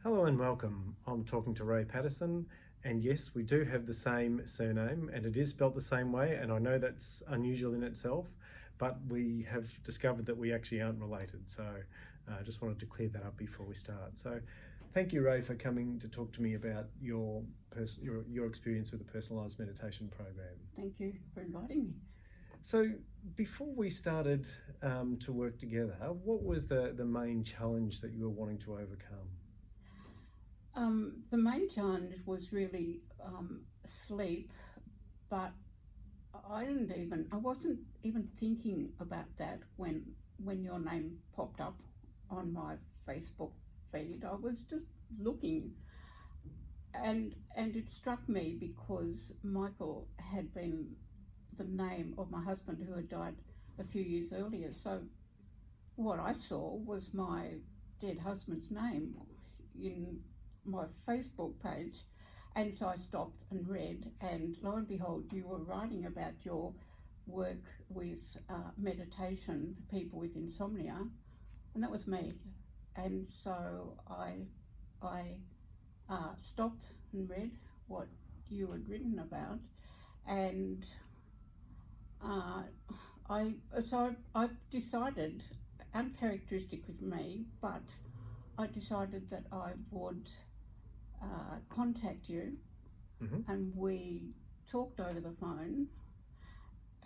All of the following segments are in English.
Hello and welcome. I'm talking to Ray Patterson, and yes, we do have the same surname, and it is spelt the same way, and I know that's unusual in itself, but we have discovered that we actually aren't related, so I just wanted to clear that up before we start. So thank you, Ray, for coming to talk to me about your experience with the personalised meditation program. Thank you for inviting me. So before we started to work together, what was the main challenge that you were wanting to overcome? The main challenge was really sleep, but I wasn't even thinking about that when your name popped up on my Facebook feed. I was just looking, and it struck me because Michael had been the name of my husband who had died a few years earlier. So what I saw was my dead husband's name in my Facebook page, and so I stopped and read, and lo and behold, you were writing about your work with meditation for people with insomnia, and that was me. And so I stopped and read what you had written about, and I decided, uncharacteristically for me, but I decided that I would contact you, and we talked over the phone,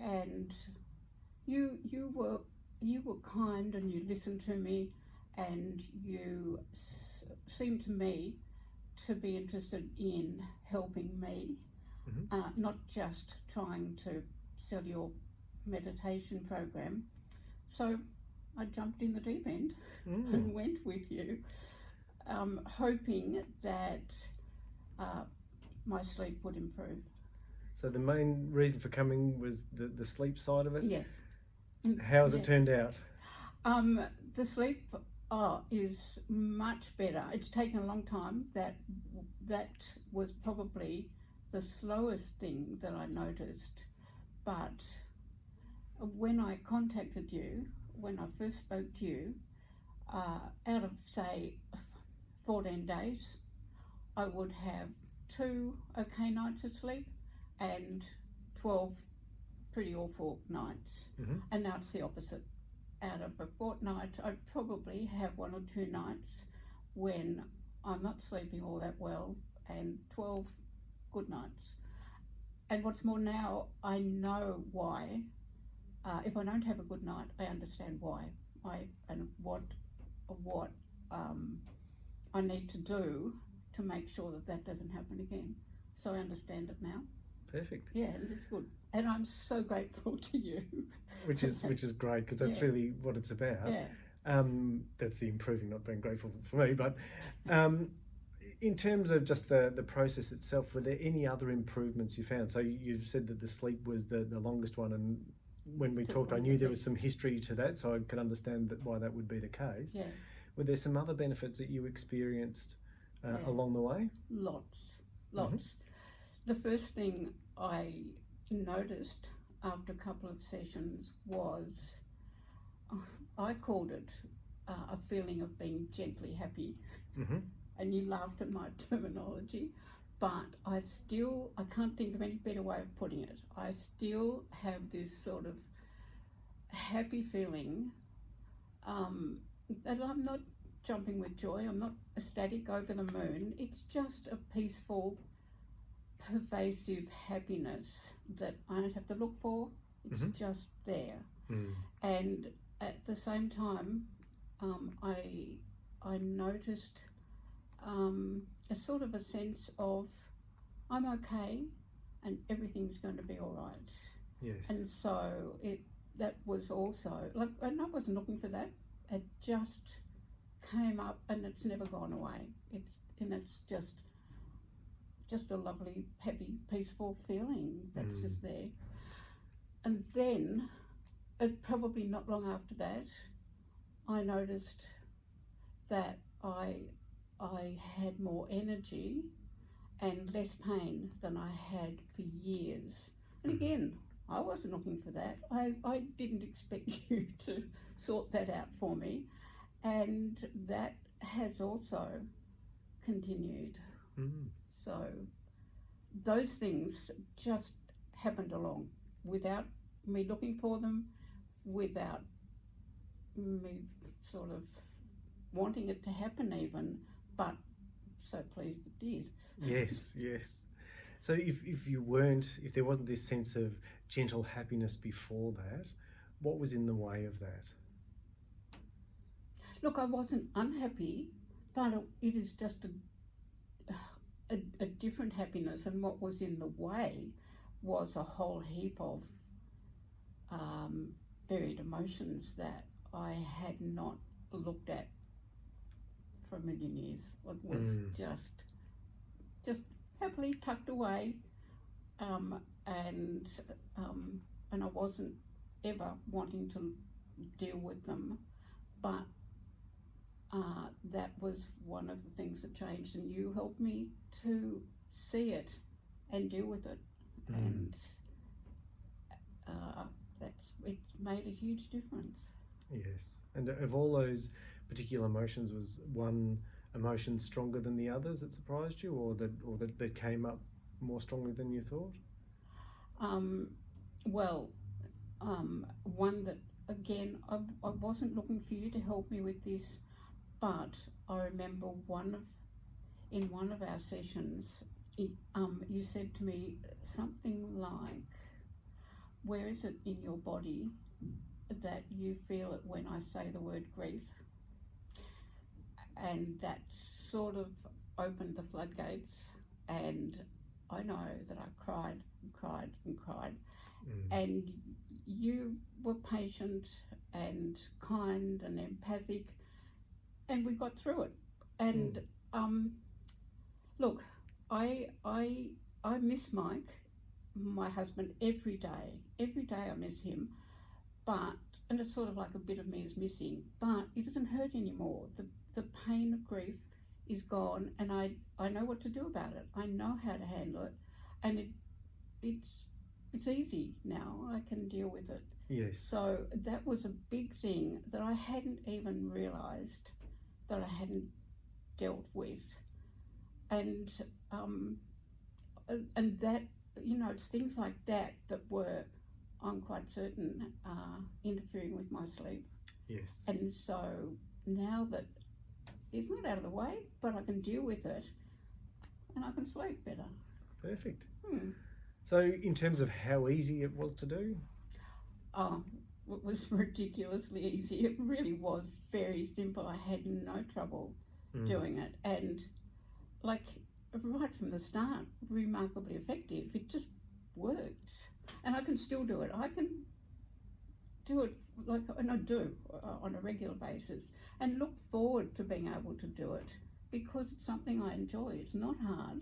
and you were kind, and you listened to me, and you seemed to me to be interested in helping me, not just trying to sell your meditation program. So I jumped in the deep end and went with you, hoping that my sleep would improve. So the main reason for coming was the sleep side of it? Yes. How has it turned out? The sleep is much better. It's taken a long time. That was probably the slowest thing that I noticed. But when I contacted you, when I first spoke to you, out of, say, 14 days, I would have 2 okay nights of sleep and 12 pretty awful nights. And now it's the opposite. Out of a fortnight, I'd probably have 1 or 2 nights when I'm not sleeping all that well, and 12 good nights. And what's more, now I know why. If I don't have a good night, I understand why. And what I need to do to make sure that doesn't happen again. So I understand it now. Perfect. Yeah, and it's good. And I'm so grateful to you. Which is great, because that's really what it's about. Yeah. That's the improving, not being grateful for me. But in terms of just the process itself, were there any other improvements you found? So you've said that the sleep was the longest one, and when we talked, I knew there was some history to that, so I could understand why that would be the case. Yeah. Were there some other benefits that you experienced along the way? Lots. The first thing I noticed after a couple of sessions was, I called it a feeling of being gently happy. And you laughed at my terminology, but I can't think of any better way of putting it. I still have this sort of happy feeling that I'm not jumping with joy, I'm not ecstatic over the moon. It's just a peaceful, pervasive happiness that I don't have to look for. It's just there. And at the same time, I noticed a sort of a sense of I'm okay and everything's going to be all right. Yes. And so that was also, and I wasn't looking for that. It just came up, and it's never gone away. It's just a lovely, happy, peaceful feeling that's just there. And then, probably not long after that, I noticed that I had more energy and less pain than I had for years. And again, I wasn't looking for that. I didn't expect you to sort that out for me. And that has also continued. Mm. So those things just happened along without me looking for them, without me sort of wanting it to happen even, but so pleased it did. Yes, yes. So if there wasn't this sense of gentle happiness before that, what was in the way of that? Look, I wasn't unhappy, but it is just a different happiness, and what was in the way was a whole heap of buried emotions that I had not looked at for a million years. It was just happily tucked away, and I wasn't ever wanting to deal with them, but that was one of the things that changed, and you helped me to see it and deal with it, and it's made a huge difference. Yes. And of all those particular emotions, was one emotion stronger than the others that surprised you, or that came up more strongly than you thought? One that, again, I wasn't looking for you to help me with this, but I remember in one of our sessions, you said to me something like, where is it in your body that you feel it when I say the word grief? And that sort of opened the floodgates, and I know that I cried and cried and cried. And you were patient and kind and empathic, and we got through it. And look, I miss Mike, my husband, every day. Every day I miss him, and it's sort of like a bit of me is missing, but it doesn't hurt anymore. The pain of grief is gone, and I know what to do about it. I know how to handle it, and it's easy now. I can deal with it. Yes. So that was a big thing that I hadn't even realised that I hadn't dealt with, and that, it's things like that were, I'm quite certain, interfering with my sleep. Yes. And so now that it's not out of the way, but I can deal with it, and I can sleep better. Perfect. So in terms of how easy it was to do? It was ridiculously easy. It really was very simple. I had no trouble doing it, and like right from the start, remarkably effective. It just worked, and I can still do it. I can do it and I do on a regular basis, and look forward to being able to do it because it's something I enjoy. It's not hard,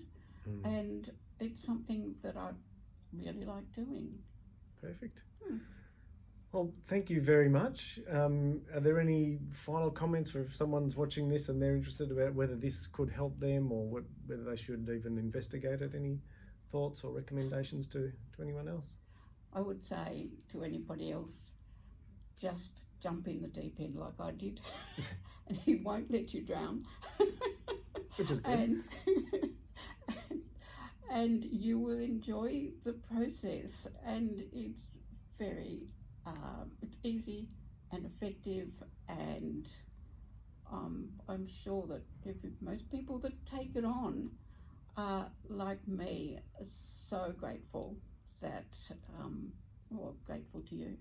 and it's something that I really like doing. Perfect. Well, thank you very much. Are there any final comments, or if someone's watching this and they're interested about whether this could help them, or whether they should even investigate it? Any thoughts or recommendations to anyone else? I would say to anybody else, just jump in the deep end like I did, and he won't let you drown. Which is good. And you will enjoy the process, and it's very it's easy and effective, and I'm sure that most people that take it on are, like me, so grateful that grateful to you.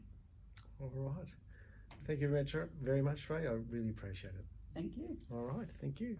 All right. Thank you very much, Ray. I really appreciate it. Thank you. All right. Thank you.